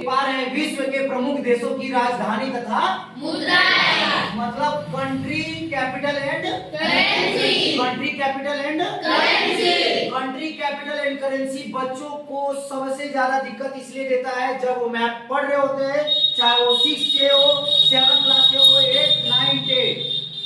बार है विश्व के प्रमुख देशों की राजधानी तथा मुद्राएं, मतलब country capital and currency, country capital and currency, country capital and currency बच्चों को सबसे ज्यादा दिक्कत इसलिए देता है जब वो मैथ पढ़ रहे होते हैं, चाहे वो 6 के हो, 7 क्लास के हो, 8, 9, 10,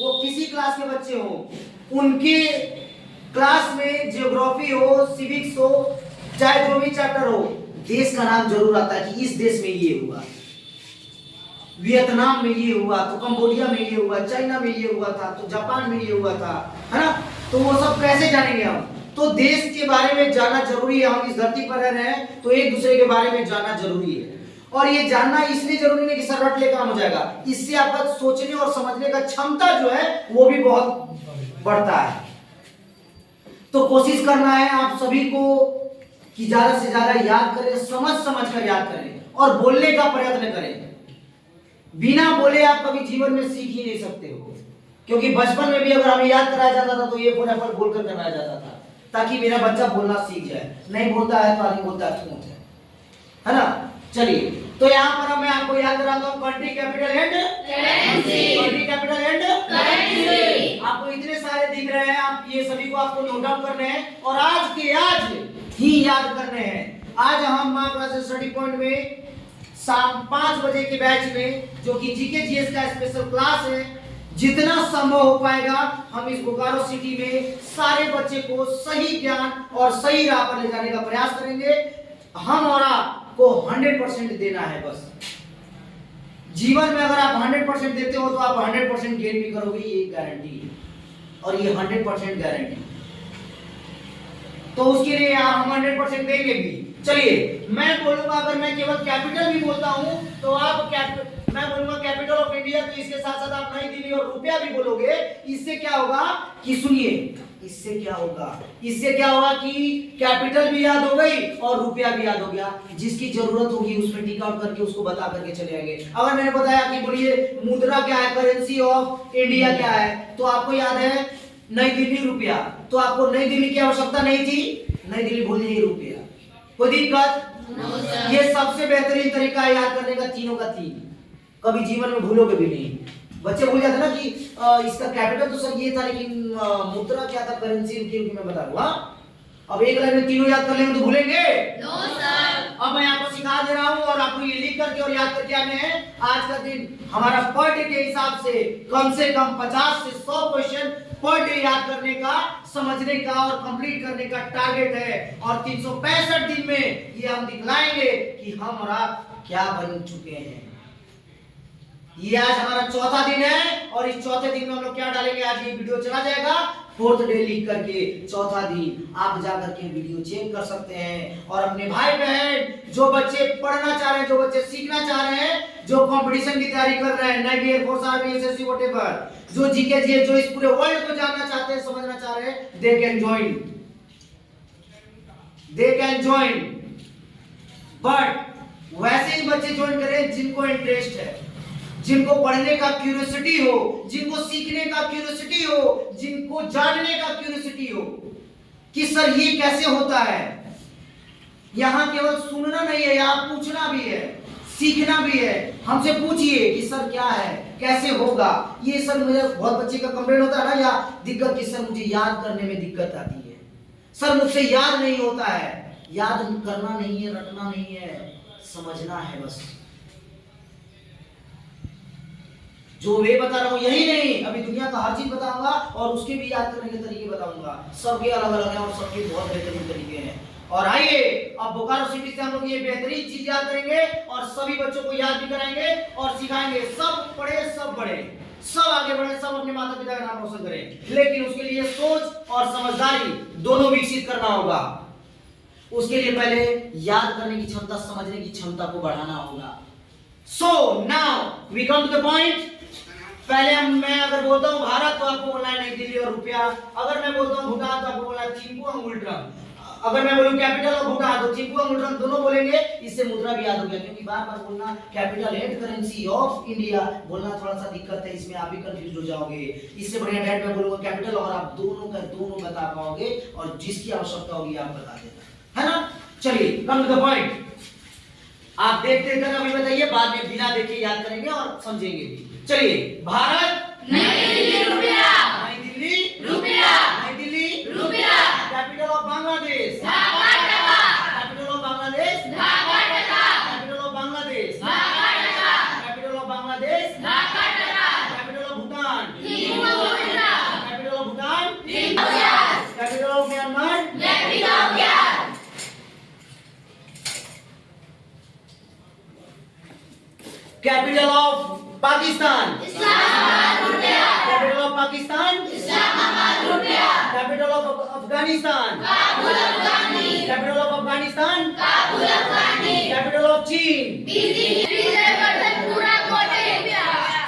वो किसी क्लास के बच्चे हो, उनके क्लास में ज्योग्राफी हो, सिविक्स हो, चाहे जो भी चैप्टर हो, देश का नाम जरूर आता है कि इस देश में ये हुआ, वियतनाम में ये हुआ, तो कंबोडिया में ये हुआ, चाइना में ये हुआ था, तो जापान में ये हुआ था, है ना। तो वो सब कैसे जानेंगे हम? तो देश के बारे में जानना जरूरी है। हम इस धरती पर रह रहे हैं तो एक दूसरे के बारे में जानना जरूरी है। और ये जानना इसलिए जरूरी नहीं कि सर रट ले काम हो जाएगा, इससे आपका सोचने और समझने का क्षमता जो है वो भी बहुत बढ़ता है। तो कोशिश करना है आप सभी को कि ज्यादा से ज्यादा याद करें, समझ समझ कर याद करें और बोलने का प्रयत्न करें। बिना बोले आप कभी जीवन में सीख ही नहीं सकते हो, क्योंकि बचपन में भी अगर हमें याद कराया जाता था तो ये फॉर एप्पल बोलकर कराया जाता था ताकि मेरा बच्चा बोलना सीख जाए। नहीं बोलता है तो आदमी बोलता है ना। चलिए, तो यहाँ पर मैं आपको याद कराता हूँ country capital and currency, country capital and currency. आपको इतने सारे दिख रहे हैं, आप ये सभी को आपको नोट डाउन करने हैं और आज के आज ही याद करने हैं। आज हम माँ क्लास स्टडी पॉइंट में शाम 5 बजे के बैच में, जो कि जीके जीएस का स्पेशल क्लास है, जितना संभव हो पाएगा हम इस बोकारो सिटी में सारे बच्चे को सही ज्ञान और सही राह पर ले जाने का प्रयास करेंगे। हम और आपको 100% देना है बस। जीवन में अगर आप 100% देते हो तो आप 100% गेन भी करोगे, ये गारंटी है, और ये 100% गारंटी। तो उसके लिए हम 100% देंगे भी। चलिए, मैं बोलूंगा, अगर मैं केवल कैपिटल भी बोलता हूं तो आप मैं बोलूंगा कैपिटल ऑफ इंडिया, तो इसके साथ साथ आप नई दिल्ली और रुपया भी बोलोगे। इससे क्या होगा कि सुनिए, इससे क्या होगा कि कैपिटल भी याद हो गई और रुपया भी याद हो गया। जिसकी जरूरत होगी उसमें टिक आउट करके उसको बता करके चले आएंगे। अगर मैंने बताया कि बोलिए मुद्रा क्या है, करेंसी ऑफ इंडिया क्या है, तो आपको याद है नई दिल्ली रुपया, तो आपको नई दिल्ली की आवश्यकता नहीं थी, नई दिल्ली बोलनी ही रुपया। कोई दिक्कत? ये सबसे बेहतरीन तरीका है याद करने का, तीनों का तीन, कभी जीवन में भूलोगे भी नहीं। बच्चे भूल जाते ना कि इसका कैपिटल तो सर ये था, लेकिन मुद्रा क्या था, करेंसी रुकी मैं बता दूंगा। अब एक लाइन में तीनों याद कर लेंगे तो भूलेंगे? No sir. अब मैं आपको सिखा दे रहा हूँ और आपको ये लिख करके और याद करके आने हैं। आज का दिन हमारा पर डे के हिसाब से कम 50 से 100 क्वेश्चन पर डे याद करने का, समझने का और कंप्लीट करने का टारगेट है। और 365 दिन में ये हम दिखलाएंगे कि हम और आप क्या बन चुके हैं। ये आज हमारा चौथा दिन है और इस चौथे दिन में हम लोग क्या डालेंगे, आज ये वीडियो चला जाएगा 4th डे लिख करके। चौथा दिन आप जा करके वीडियो चेक कर सकते हैं। और अपने भाई बहन जो बच्चे पढ़ना चाह रहे हैं, जो बच्चे सीखना चाह रहे हैं, जो कंपटीशन की तैयारी कर रहे हैं, navy, air force, army, SSC, whatever, जो जीके जीएस, जो इस पूरे वर्ल्ड को जानना चाहते हैं, समझना चाह रहे हैं, दे कैन ज्वाइन। बट वैसे ही बच्चे ज्वाइन करें जिनको इंटरेस्ट है, जिनको पढ़ने का क्यूरियोसिटी हो, जिनको सीखने का क्यूरियोसिटी हो, जिनको जानने का क्यूरियोसिटी हो कि सर ये कैसे होता है। यहां केवल सुनना नहीं है, यहां पूछना भी है, सीखना भी है। हमसे पूछिए कि सर क्या है, कैसे होगा। ये सर मुझे बहुत बच्चे का कंप्लेंट होता है ना, या दिक्कत कि सर मुझे याद करने में दिक्कत आती है, सर मुझसे याद नहीं होता है। याद करना नहीं है, रटना नहीं है, समझना है बस। जो वे बता रहा हूं यही नहीं, अभी दुनिया का हर चीज बताऊंगा और उसके भी याद करने के तरीके बताऊंगा। सबके अलग अलग हैं और सबके बहुत बेहतरीन तरीके हैं। और आइए अब बोकारो सिटी से हम लोग ये बेहतरीन चीज याद करेंगे और सभी बच्चों को याद भी कराएंगे और सिखाएंगे। सब पढ़े, सब बढ़े, सब आगे बढ़े, सब अपने माता पिता का नाम रोशन करें। लेकिन उसके लिए सोच और समझदारी दोनों विकसित करना होगा। उसके लिए पहले याद करने की क्षमता, समझने की क्षमता को बढ़ाना होगा। So now we come to the point. पहले मैं अगर बोलता हूँ भारत तो आपको बोलना है नई दिल्ली और रुपया। अगर मैं बोलता हूँ भूटान तो आपको बोलना है थिम्पू अंगुल ड्रम। अगर मैं बोलूं कैपिटल ऑफ भूटान तो चिंपू और मुद्रा दोनों बोलेंगे, इससे मुद्रा भी याद हो गया, क्योंकि बार बार बोलना capital head currency of India बोलना थोड़ा सा दिक्कत है, इसमें आप भी कंफ्यूज हो जाओगे। इससे बढ़िया डायरेक्ट मैं बोलूंगा कैपिटल और आप दोनों का दोनों बता पाओगे, और जिसकी आवश्यकता होगी आप बता देना, है ना। चलिए कम टू द पॉइंट, आप देखते कर अभी बताइए, बाद में बिना देखे याद करेंगे और समझेंगे भी। चलिए, भारत नई दिल्ली रुपया, नई दिल्ली रुपया, नई दिल्ली रुपया, कैपिटल ऑफ बांग्लादेश ढाका टका, कैपिटल ऑफ बांग्लादेश ढाका टका, कैपिटल ऑफ बांग्लादेश ढाका टका, कैपिटल ऑफ बांग्लादेश ढाका टका, कैपिटल ऑफ भूटान थिम्पू रुपया, कैपिटल ऑफ भूटान थिम्पू यार, कैपिटल ऑफ म्यांमार कैपिटल यार, कैपिटल ऑफ पाकिस्तान इस्लामाबाद रुपया, कैपिटल ऑफ पाकिस्तान इस्लामाबाद रुपया, capital of Afghanistan Kabul Afghani, capital of Afghanistan Kabul Afghani, capital of चीन श्रीजयवर्धनपुरा कोटे रुपया,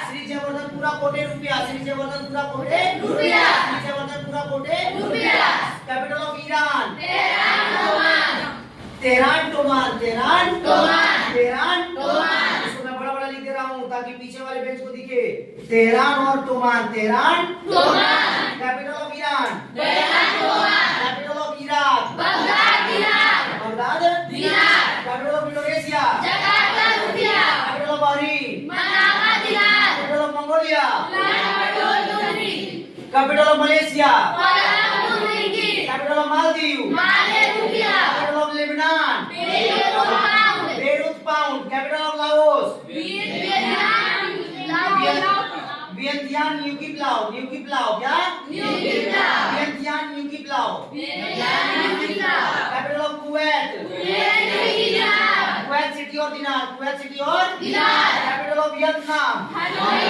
श्री जयवर्धनपुरा कोटे रुपया श्री जयवर्धनपुरा कोटे रुपया, श्री जयवर्धनपुरा कोटे रुपया, कैपिटल ऑफ ईरान तेहरान ओमान, Tehran toman Tehran toman, Tehran toman, इसको मैं बड़ा बड़ा लिख दे रहा हूँ ताकि पीछे वाले पेज को दिखे। तेहरान और toman Tehran toman, capital of Iran Tehran toman, capital of Iraq Baghdad dinar, Baghdad dinar, capital of Indonesia Jakarta रुपया, capital of Bahrain Manama dinar, capital of Mongolia Lahore capital of Malaysia Kuala Lumpur ringgit, capital of Maldives Male रुपया, capital of Lebanon Beirut pound, Beirut pound capital of Laos Vietnam Laos, Vietnam न्यू की प्लाव क्या न्यूगिला, Vietnam न्यू की प्लाव न्यूगिला, capital of Kuwait न्यूगिला, Kuwait City और दिनार कुवैत सिटी और dinar, capital of Vietnam Hanoi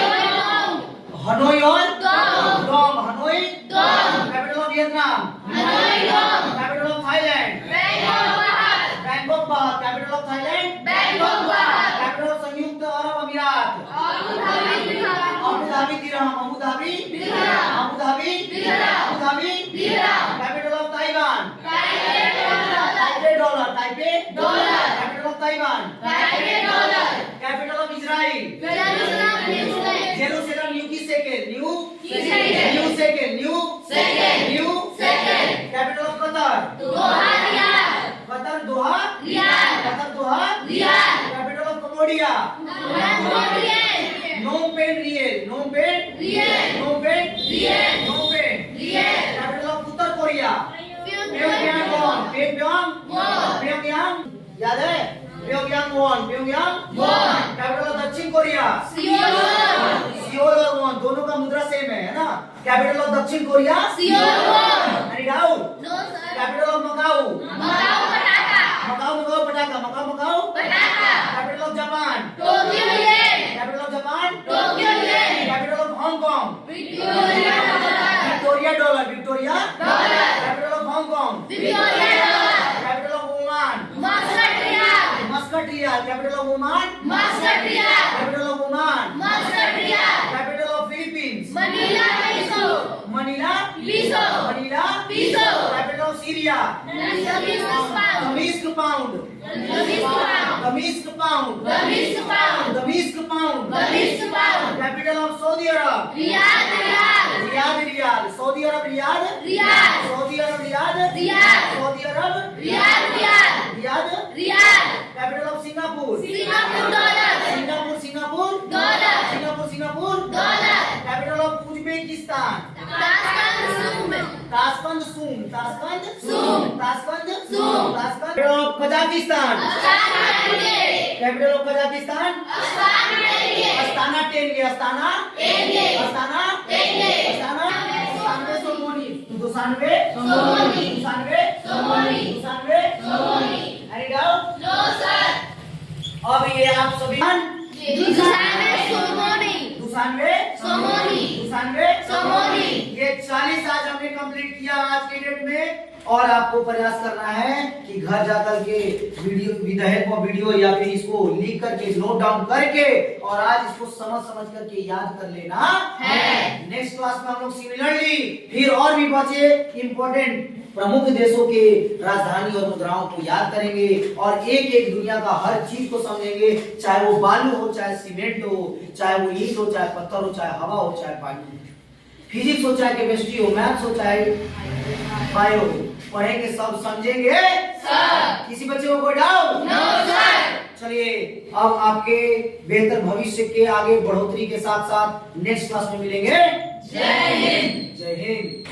Hanoi और dong, dong Hanoi dong, capital of Vietnam Hanoi dong, capital of Thailand Bangkok baht, Bangkok capital of Thailand Bangkok baht, capital of संयुक्त अरब अमीरात Abu Dhabi dirham, Abu Dhabi dirham Abu Dhabi dirham, Abu Dhabi dirham, Abu Dhabi dirham, capital of Taiwan Taipei dollar, Taipei dollar Taipei dollar, capital of Taiwan Taipei dollar, capital of Israel Jerusalem न्यूज़ीलैंड, Jerusalem new की shekel new shekel, new shekel new shekel, new shekel, capital of Qatar Doha riyal, Qatar Doha riyal, Qatar Doha riyal, capital of Cambodia riel, Phnom Penh riel Phnom Penh riel, Phnom Penh riel, Phnom Penh riel, capital of उत्तर Korea Pyongyang won Pyongyang याद है Pyongyang won capital of दक्षिण Korea Seoul और won दोनों का मुद्रा same है ना। कैपिटल ऑफ दक्षिण Korea any doubt capital of Macau Macau pataca capital of Japan capital of Japan capital of Hong Kong Victoria dollar capital of Hong Kong capital of Oman Muscat rial capital of Oman capital of Oman capital of Philippines Manila Manila peso capital of Syria दमिश्क pound capital of Saudi Arabia Riyadh Saudi Arabia Riyadh capital of Singapore capital of Uzbekistan Tashkent capital of Kazakhstan capital of Kazakhstan Astana tenge Dushanbe any doubt अब ये आप सभी दुसानवे ये 40 आज हमने complete किया आज के डेट में। और और आपको प्रयास करना है कि घर जाकर के वीडियो या फिर इसको लिख करके नोट डाउन करके और आज इसको समझ करके याद कर लेना है। नेक्स्ट क्लास में हम लोग सिमिलरली फिर और भी बचे इंपॉर्टेंट प्रमुख देशों के राजधानी और मुद्राओं को याद करेंगे और एक एक दुनिया का हर चीज को समझेंगे, चाहे वो बालू हो, चाहे सीमेंट हो, चाहे वो ईंट हो, चाहे पत्थर हो, चाहे हवा हो, चाहे पानी, फिजिक्स हो, चाहे केमिस्ट्री हो, मैथ्स हो, चाहे बायो हो, पढ़ेंगे सब, समझेंगे सर। किसी बच्चे को कोई डाउट? No sir. चलिए अब आपके बेहतर भविष्य के आगे बढ़ोतरी के साथ साथ नेक्स्ट क्लास में मिलेंगे। जय हिंद। जय हिंद।